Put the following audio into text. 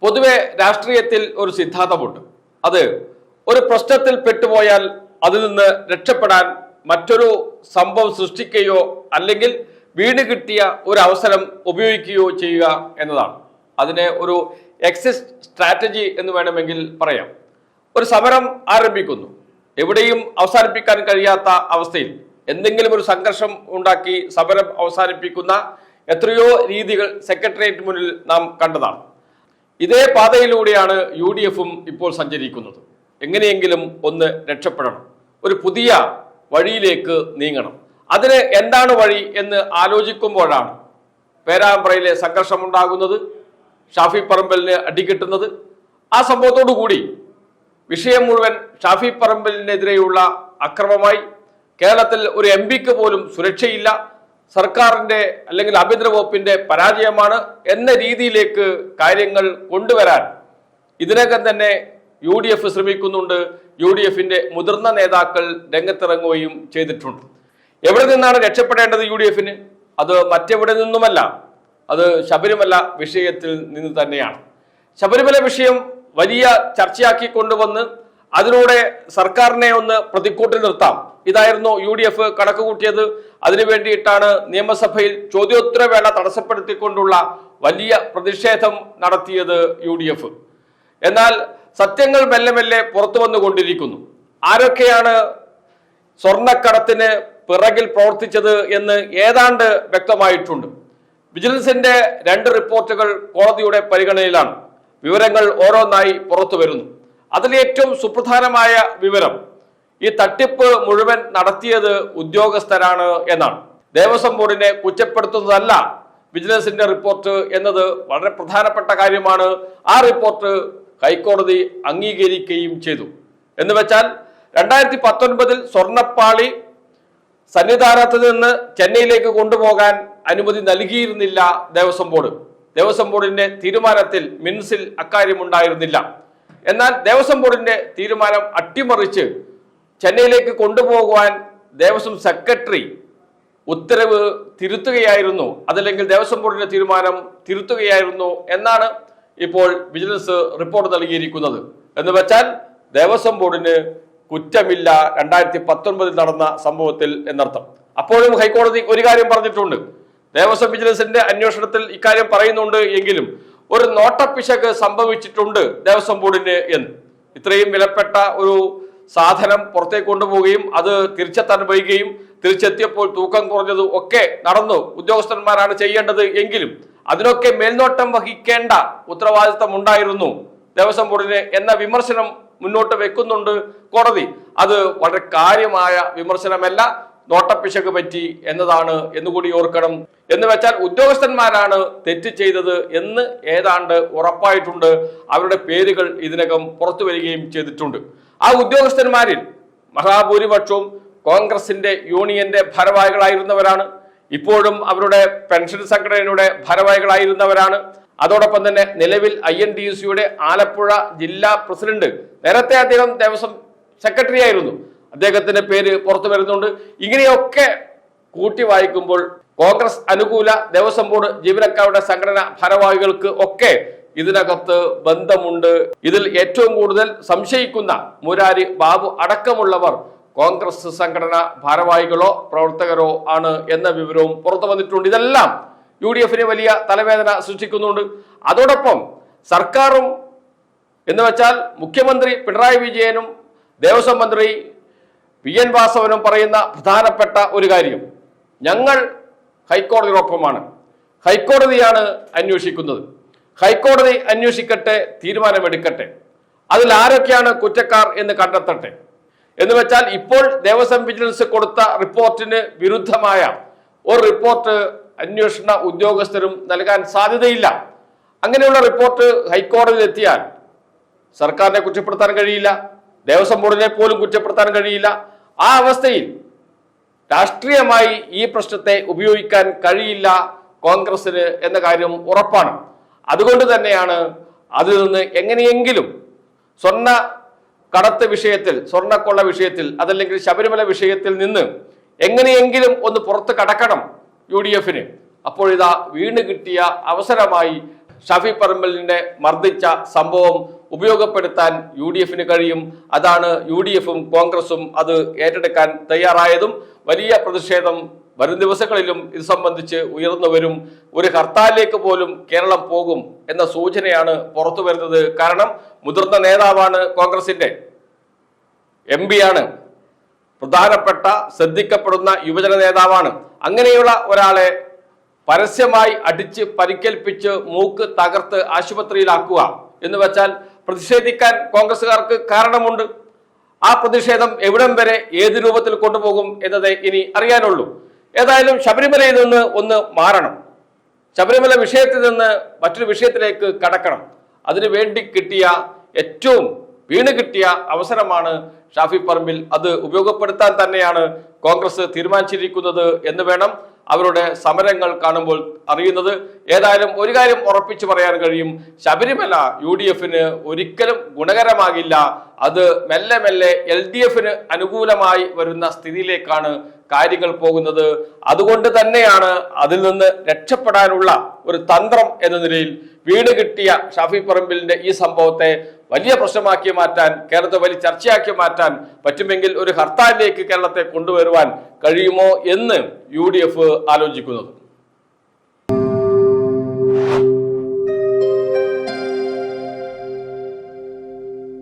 പൊതുവെ രാഷ്ട്രീയത്തിൽ ഒരു സിദ്ധാന്തമുണ്ട്. അത് ഒരു പ്രശ്നത്തിൽ പെട്ടുപോയാൽ അതിൽ നിന്ന് രക്ഷപ്പെടാൻ മറ്റൊരു സംഭവം സൃഷ്ടിക്കുകയോ അല്ലെങ്കിൽ വീണ് കിട്ടിയ ഒരു അവസരം ഉപയോഗിക്കുകയോ ചെയ്യുക എന്നതാണ്. അതിനെ ഒരു എക്സിറ്റ് സ്ട്രാറ്റജി എന്ന് വേണമെങ്കിൽ പറയാം. ഒരു സമരം ആരംഭിക്കുന്നു, എവിടെയും അവസാനിപ്പിക്കാൻ കഴിയാത്ത അവസ്ഥയിൽ എന്തെങ്കിലും ഒരു സംഘർഷം ഉണ്ടാക്കി സമരം അവസാനിപ്പിക്കുന്ന എത്രയോ രീതികൾ സെക്രട്ടേറിയറ്റ് മുന്നിൽ നാം കണ്ടതാണ്. ഇതേ പാതയിലൂടെയാണ് UDFും ഇപ്പോൾ സഞ്ചരിക്കുന്നത്. എങ്ങനെയെങ്കിലും ഒന്ന് രക്ഷപ്പെടണം, ഒരു പുതിയ വഴിയിലേക്ക് നീങ്ങണം. അതിന് എന്താണ് വഴി എന്ന് ആലോചിക്കുമ്പോഴാണ് പേരാമ്പ്രയിലെ സംഘർഷമുണ്ടാകുന്നത്, ഷാഫി പറമ്പലിന് അടികിട്ടുന്നത്. ആ സംഭവത്തോടു കൂടി വിഷയം മുഴുവൻ ഷാഫി പറമ്പലിനെതിരെയുള്ള അക്രമമായി. കേരളത്തിൽ ഒരു MP പോലും സുരക്ഷയില്ല, സർക്കാരിന്റെ അല്ലെങ്കിൽ ആഭ്യന്തര വകുപ്പിന്റെ പരാജയമാണ് എന്ന രീതിയിലേക്ക് കാര്യങ്ങൾ കൊണ്ടുവരാൻ ഇതിനകം തന്നെ UDF ശ്രമിക്കുന്നുണ്ട്. UDFന്റെ മുതിർന്ന നേതാക്കൾ രംഗത്തിറങ്ങുകയും ചെയ്തിട്ടുണ്ട്. എവിടെ നിന്നാണ് രക്ഷപ്പെടേണ്ടത് UDFന്? അത് മറ്റെവിടെ നിന്നുമല്ല, അത് ശബരിമല വിഷയത്തിൽ നിന്ന് തന്നെയാണ്. ശബരിമല വിഷയം വലിയ ചർച്ചയാക്കി കൊണ്ടുവന്ന് അതിലൂടെ സർക്കാരിനെ ഒന്ന് പ്രതിക്കൂട്ടിൽ നിർത്താം, ഇതായിരുന്നു UDF കണക്ക് കൂട്ടിയത്. അതിനു വേണ്ടിയിട്ടാണ് നിയമസഭയിൽ ചോദ്യോത്തരവേള തടസ്സപ്പെടുത്തിക്കൊണ്ടുള്ള വലിയ പ്രതിഷേധം നടത്തിയത് UDF. എന്നാൽ സത്യങ്ങൾ മെല്ലെ മെല്ലെ പുറത്തു വന്നുകൊണ്ടിരിക്കുന്നു. ആരൊക്കെയാണ് സ്വർണ്ണക്കടത്തിന് പിറകിൽ പ്രവർത്തിച്ചത് എന്ന് ഏതാണ്ട് വ്യക്തമായിട്ടുണ്ട്. വിജിലൻസിന്റെ 2 റിപ്പോർട്ടുകൾ കോടതിയുടെ പരിഗണനയിലാണ്. വിവരങ്ങൾ ഓരോന്നായി പുറത്തു വരുന്നു. അതിലേറ്റവും സുപ്രധാനമായ വിവരം ഈ തട്ടിപ്പ് മുഴുവൻ നടത്തിയത് ഉദ്യോഗസ്ഥരാണ് എന്നാണ്. ദേവസ്വം ബോർഡിനെ കുറ്റപ്പെടുത്തുന്നതല്ല വിജിലൻസിന്റെ റിപ്പോർട്ട് എന്നത് വളരെ പ്രധാനപ്പെട്ട കാര്യമാണ്. ആ റിപ്പോർട്ട് ഹൈക്കോടതി അംഗീകരിക്കുകയും ചെയ്തു. എന്ന് വെച്ചാൽ 2019 സ്വർണ്ണപ്പാളി സന്നിധാനത്ത് നിന്ന് ചെന്നൈയിലേക്ക് കൊണ്ടുപോകാൻ അനുമതി നൽകിയിരുന്നില്ല ദേവസ്വം ബോർഡ്. ദേവസ്വം ബോർഡിന്റെ തീരുമാനത്തിൽ മിൻസിൽ അക്കാര്യം ഉണ്ടായിരുന്നില്ല. എന്നാൽ ദേവസ്വം ബോർഡിന്റെ തീരുമാനം അട്ടിമറിച്ച് ചെന്നൈയിലേക്ക് കൊണ്ടുപോകുവാൻ ദേവസ്വം സെക്രട്ടറി ഉത്തരവ് തിരുത്തുകയായിരുന്നു, അതല്ലെങ്കിൽ ദേവസ്വം ബോർഡിന്റെ തീരുമാനം തിരുത്തുകയായിരുന്നു എന്നാണ് ഇപ്പോൾ വിജിലൻസ് റിപ്പോർട്ട് നൽകിയിരിക്കുന്നത്. എന്ന് വെച്ചാൽ ദേവസ്വം ബോർഡിന് കുറ്റമില്ല 2019 നടന്ന സംഭവത്തിൽ എന്നർത്ഥം. അപ്പോഴും ഹൈക്കോടതി ഒരു കാര്യം പറഞ്ഞിട്ടുണ്ട്, ദേവസ്വം വിജിലൻസിന്റെ അന്വേഷണത്തിൽ ഇക്കാര്യം പറയുന്നുണ്ട് എങ്കിലും ഒരു നോട്ടപ്പിശക് സംഭവിച്ചിട്ടുണ്ട് ദേവസ്വം ബോർഡിന് എന്ന്. ഇത്രയും വിലപ്പെട്ട ഒരു സാധനം പുറത്തേക്ക് കൊണ്ടുപോവുകയും അത് തിരിച്ചെത്താൻ വൈകുകയും തിരിച്ചെത്തിയപ്പോൾ തൂക്കം കുറഞ്ഞതും ഒക്കെ നടന്നു. ഉദ്യോഗസ്ഥന്മാരാണ് ചെയ്യേണ്ടത് എങ്കിലും അതിനൊക്കെ മേൽനോട്ടം വഹിക്കേണ്ട ഉത്തരവാദിത്തം ഉണ്ടായിരുന്നു ദേവസ്വം ബോർഡിന് എന്ന വിമർശനം മുന്നോട്ട് വെക്കുന്നുണ്ട് കോടതി. അത് വളരെ കാര്യമായ വിമർശനമല്ല, നോട്ടപ്പിശക് പറ്റി എന്നതാണ് എന്നുകൂടി ഓർക്കണം. എന്ന് വെച്ചാൽ ഉദ്യോഗസ്ഥന്മാരാണ് തെറ്റ് ചെയ്തത് എന്ന് ഏതാണ്ട് ഉറപ്പായിട്ടുണ്ട്. അവരുടെ പേരുകൾ ഇതിനകം പുറത്തു വരികയും ചെയ്തിട്ടുണ്ട്. ആ ഉദ്യോഗസ്ഥന്മാരിൽ മഹാഭൂരിപക്ഷവും കോൺഗ്രസിന്റെ യൂണിയന്റെ ഭാരവാഹികളായിരുന്നവരാണ്. ഇപ്പോഴും അവരുടെ പെൻഷൻ സംഘടനയുടെ ഭാരവാഹികളായിരുന്നവരാണ്. അതോടൊപ്പം തന്നെ നിലവിൽ INTUCയുടെ ആലപ്പുഴ ജില്ലാ പ്രസിഡന്റ്, നേരത്തെ അദ്ദേഹം ദേവസ്വം സെക്രട്ടറി ആയിരുന്നു, അദ്ദേഹത്തിന്റെ പേര് പുറത്തു വരുന്നുണ്ട്. ഇങ്ങനെയൊക്കെ കൂട്ടി വായിക്കുമ്പോൾ കോൺഗ്രസ് അനുകൂല ദേവസ്വം ബോർഡ് ജീവനക്കാരുടെ സംഘടന ഭാരവാഹികൾക്ക് ഒക്കെ ഇതിനകത്ത് ബന്ധമുണ്ട്. ഇതിൽ ഏറ്റവും കൂടുതൽ സംശയിക്കുന്ന മുരാരി ബാബു അടക്കമുള്ളവർ കോൺഗ്രസ് സംഘടന ഭാരവാഹികളോ പ്രവർത്തകരോ ആണ് എന്ന വിവരവും പുറത്തു വന്നിട്ടുണ്ട്. ഇതെല്ലാം UDFന് വലിയ തലവേദന സൃഷ്ടിക്കുന്നുണ്ട്. അതോടൊപ്പം സർക്കാരും എന്ന് വെച്ചാൽ മുഖ്യമന്ത്രി പിണറായി വിജയനും ദേവസ്വം മന്ത്രി PN വാസവനും പറയുന്ന പ്രധാനപ്പെട്ട ഒരു കാര്യം, ഞങ്ങൾ ഹൈക്കോടതിയോടൊപ്പമാണ്, ഹൈക്കോടതിയാണ് അന്വേഷിക്കുന്നത്, ഹൈക്കോടതി അന്വേഷിക്കട്ടെ, തീരുമാനമെടുക്കട്ടെ, അതിൽ ആരൊക്കെയാണ് കുറ്റക്കാർ എന്ന് കണ്ടെത്തട്ടെ. എന്ന് വെച്ചാൽ ഇപ്പോൾ ദേവസ്വം വിജിലൻസ് കൊടുത്ത റിപ്പോർട്ടിന് വിരുദ്ധമായ ഒരു റിപ്പോർട്ട് അന്വേഷണ ഉദ്യോഗസ്ഥരും നൽകാൻ സാധ്യതയില്ല. അങ്ങനെയുള്ള റിപ്പോർട്ട് ഹൈക്കോടതിയിൽ എത്തിയാൽ സർക്കാരിനെ കുറ്റപ്പെടുത്താൻ കഴിയില്ല, ദേവസ്വം ബോർഡിനെ പോലും കുറ്റപ്പെടുത്താൻ കഴിയില്ല. ആ അവസ്ഥയിൽ രാഷ്ട്രീയമായി ഈ പ്രശ്നത്തെ ഉപയോഗിക്കാൻ കഴിയില്ല കോൺഗ്രസിന് എന്ന കാര്യം ഉറപ്പാണ്. അതുകൊണ്ട് തന്നെയാണ് അതിൽ നിന്ന് എങ്ങനെയെങ്കിലും സ്വർണ്ണ കടത്ത് വിഷയത്തിൽ, സ്വർണ്ണക്കൊള്ള വിഷയത്തിൽ, അതല്ലെങ്കിൽ ശബരിമല വിഷയത്തിൽ നിന്ന് എങ്ങനെയെങ്കിലും ഒന്ന് പുറത്ത് കടക്കണം UDFന്. അപ്പോഴിതാ വീണ് കിട്ടിയ അവസരമായി ഷാഫി പറമ്പലിനെ മർദ്ദിച്ച സംഭവം ഉപയോഗപ്പെടുത്താൻ UDF-ന് കഴിയും. അതാണ് UDF-ഉം കോൺഗ്രസും അത് ഏറ്റെടുക്കാൻ തയ്യാറായതും. വലിയ പ്രതിഷേധം വരും ദിവസങ്ങളിലും ഇത് സംബന്ധിച്ച് ഉയർന്നു വരും. ഒരു ഹർത്താലിലേക്ക് പോലും കേരളം പോകും എന്ന സൂചനയാണ് പുറത്തു വരുന്നത്. കാരണം മുതിർന്ന നേതാവാണ്, കോൺഗ്രസിന്റെ MP ആണ്, പ്രധാനപ്പെട്ട ശ്രദ്ധിക്കപ്പെടുന്ന യുവജന നേതാവാണ്. അങ്ങനെയുള്ള ഒരാളെ പരസ്യമായി അടിച്ച് പരിക്കേൽപ്പിച്ച് മൂക്ക് തകർത്ത് ആശുപത്രിയിലാക്കുക എന്ന് വെച്ചാൽ പ്രതിഷേധിക്കാൻ കോൺഗ്രസുകാർക്ക് കാരണമുണ്ട്. ആ പ്രതിഷേധം എവിടം വരെ ഏത് രൂപത്തിൽ കൊണ്ടുപോകും എന്നതേ ഇനി അറിയാനുള്ളൂ. ഏതായാലും ശബരിമലയിൽ നിന്ന് ഒന്ന് മാറണം, ശബരിമല വിഷയത്തിൽ നിന്ന് മറ്റൊരു വിഷയത്തിലേക്ക് കടക്കണം. അതിനു വേണ്ടി കിട്ടിയ ഏറ്റവും വീണ് കിട്ടിയ അവസരമാണ് ഷാഫി പറമ്പിൽ. അത് ഉപയോഗപ്പെടുത്താൻ തന്നെയാണ് കോൺഗ്രസ് തീരുമാനിച്ചിരിക്കുന്നത് എന്ന് വേണം അവരുടെ സമരങ്ങൾ കാണുമ്പോൾ അറിയുന്നത്. ഏതായാലും ഒരു കാര്യം ഉറപ്പിച്ചു പറയാൻ കഴിയും, ശബരിമല UDF-ന് ഒരിക്കലും ഗുണകരമാകില്ല. അത് മെല്ലെ മെല്ലെ LDF-ന് അനുകൂലമായി വരുന്ന സ്ഥിതിയിലേക്കാണ് കാര്യങ്ങൾ പോകുന്നത്. അതുകൊണ്ട് തന്നെയാണ് അതിൽ നിന്ന് രക്ഷപ്പെടാനുള്ള ഒരു തന്ത്രം എന്ന നിലയിൽ വീണ് കിട്ടിയ ഷാഫി പറമ്പിലിന്റെ ഈ സംഭവത്തെ വലിയ പ്രശ്നമാക്കി മാറ്റാൻ, കേരളത്തെ വലിയ ചർച്ചയാക്കി മാറ്റാൻ പറ്റുമെങ്കിൽ ഒരു ഹർത്താലിലേക്ക് കേരളത്തെ കൊണ്ടുവരുവാൻ കഴിയുമോ എന്ന് UDF ആലോചിക്കുന്നത്.